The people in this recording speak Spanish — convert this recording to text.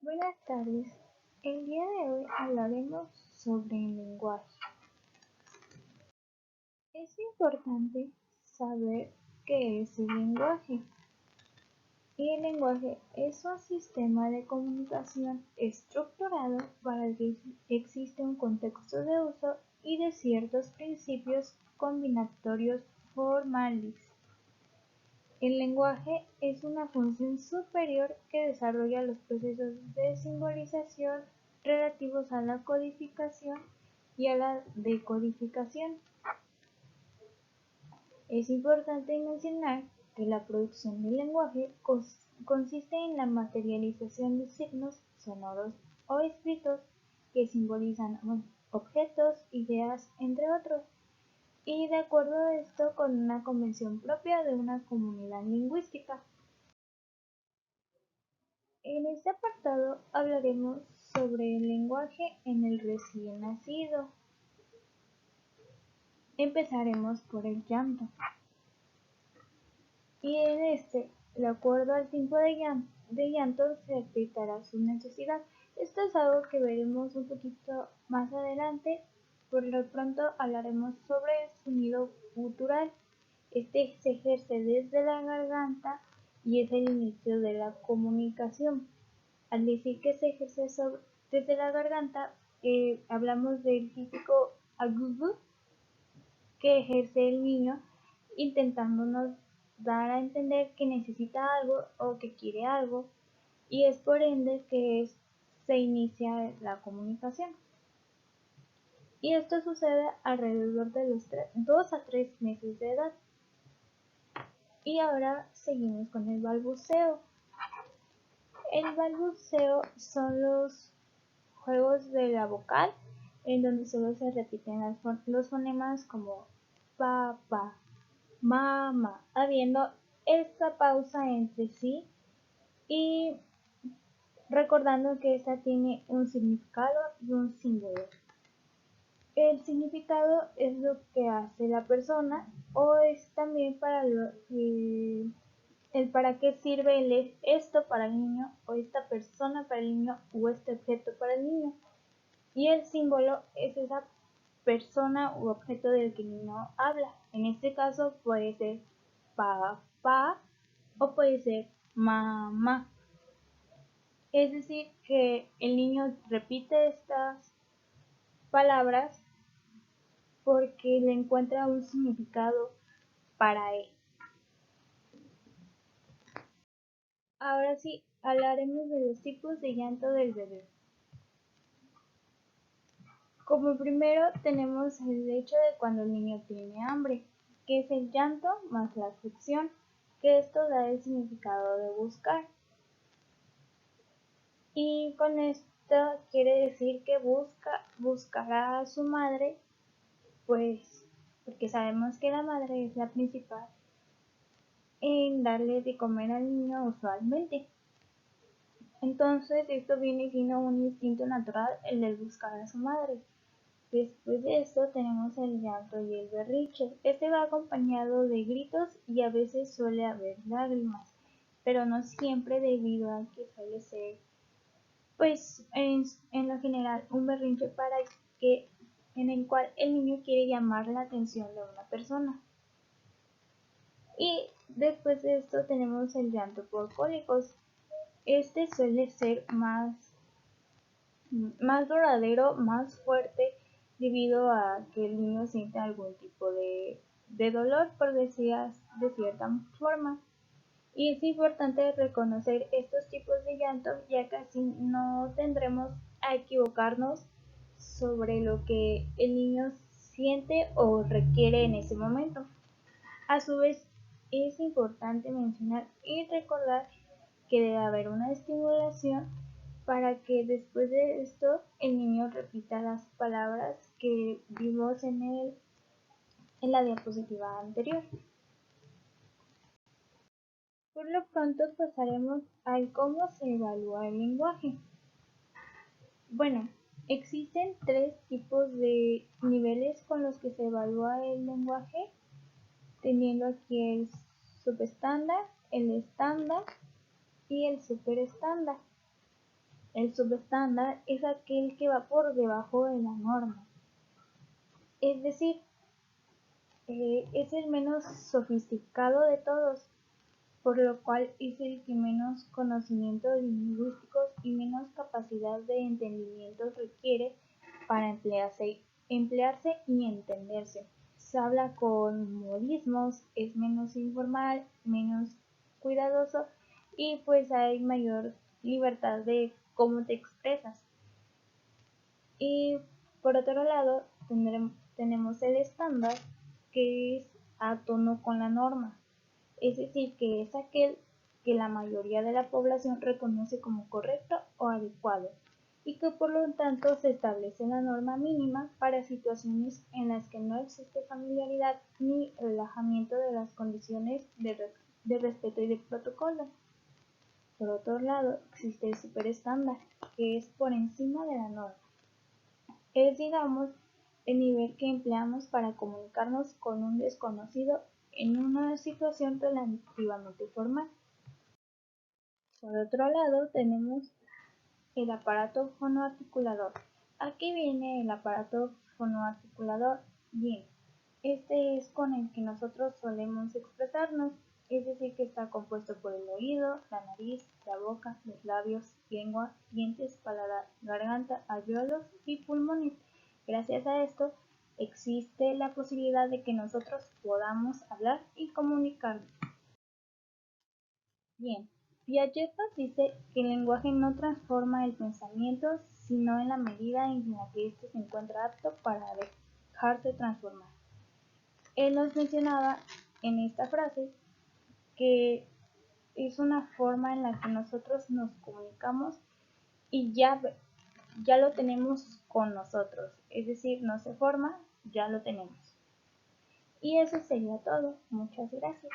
Buenas tardes. El día de hoy hablaremos sobre el lenguaje. Es importante saber qué es el lenguaje. Y el lenguaje es un sistema de comunicación estructurado para el que existe un contexto de uso y de ciertos principios combinatorios formales. El lenguaje es una función superior que desarrolla los procesos de simbolización relativos a la codificación y a la decodificación. Es importante mencionar que la producción del lenguaje consiste en la materialización de signos sonoros o escritos que simbolizan objetos, ideas, entre otros, y de acuerdo a esto con una convención propia de una comunidad lingüística. En este apartado hablaremos sobre el lenguaje en el recién nacido. Empezaremos por el llanto. Y en este, de acuerdo al tiempo de llanto, se detectará su necesidad. Esto es algo que veremos un poquito más adelante. Por lo pronto hablaremos sobre el sonido gutural. Este se ejerce desde la garganta y es el inicio de la comunicación. Al decir que se ejerce desde la garganta, hablamos del típico agudo que ejerce el niño intentándonos dar a entender que necesita algo o que quiere algo, y es por ende que se inicia la comunicación. Y esto sucede alrededor de los 2 a 3 meses de edad. Y ahora seguimos con el balbuceo. El balbuceo son los juegos de la vocal en donde solo se repiten los fonemas como pa, pa, ma, ma, habiendo esta pausa entre sí y recordando que esta tiene un significado y un símbolo. El significado es lo que hace la persona o es también para el para qué sirve esto para el niño o esta persona para el niño o este objeto para el niño. Y el símbolo es esa persona u objeto del que el niño habla. En este caso puede ser papá o puede ser mamá. Es decir, que el niño repite estas palabras porque le encuentra un significado para él. Ahora sí, hablaremos de los tipos de llanto del bebé. Como primero tenemos el hecho de cuando el niño tiene hambre, que es el llanto más la aflicción, que esto da el significado de buscar. Y con esto quiere decir que buscará a su madre, pues porque sabemos que la madre es la principal en darle de comer al niño usualmente. Entonces esto viene siendo un instinto natural, el de buscar a su madre. Después de esto tenemos el llanto y el berrinche. Este va acompañado de gritos y a veces suele haber lágrimas, pero no siempre debido a que suele ser, pues en lo general, un berrinche en el cual el niño quiere llamar la atención de una persona. Y después de esto tenemos el llanto por cólicos. Este suele ser más duradero, más fuerte, debido a que el niño siente algún tipo de dolor, por decir de cierta forma. Y es importante reconocer estos tipos de llanto, ya que así no tendremos a equivocarnos sobre lo que el niño siente o requiere en ese momento. A su vez, es importante mencionar y recordar que debe haber una estimulación para que después de esto el niño repita las palabras que vimos en la diapositiva anterior. Por lo pronto pasaremos al cómo se evalúa el lenguaje. Bueno, existen 3 tipos de niveles con los que se evalúa el lenguaje, teniendo aquí el subestándar, el estándar y el superestándar. El subestándar es aquel que va por debajo de la norma, es decir, es el menos sofisticado de todos, por lo cual es el que menos conocimientos lingüísticos y menos capacidad de entendimiento requiere para emplearse y entenderse. Se habla con modismos, es menos informal, menos cuidadoso y pues hay mayor libertad de cómo te expresas. Y por otro lado, tenemos el estándar, que es a tono con la norma, es decir, que es aquel que la mayoría de la población reconoce como correcto o adecuado, y que por lo tanto se establece la norma mínima para situaciones en las que no existe familiaridad ni relajamiento de las condiciones de respeto y de protocolo. Por otro lado, existe el superestándar, que es por encima de la norma. Es, digamos, el nivel que empleamos para comunicarnos con un desconocido en una situación relativamente formal. Por otro lado, tenemos el aparato fonoarticulador. Aquí viene el aparato fonoarticulador. Bien, este es con el que nosotros solemos expresarnos, es decir, que está compuesto por el oído, la nariz, la boca, los labios, lengua, dientes, paladar, garganta, alvéolos y pulmones. Gracias a esto existe la posibilidad de que nosotros podamos hablar y comunicarnos. Bien, Piaget nos dice que el lenguaje no transforma el pensamiento, sino en la medida en la que éste se encuentra apto para dejarse transformar. Él nos mencionaba en esta frase que es una forma en la que nosotros nos comunicamos y ya lo tenemos con nosotros, es decir, no se forma, ya lo tenemos. Y eso sería todo. Muchas gracias.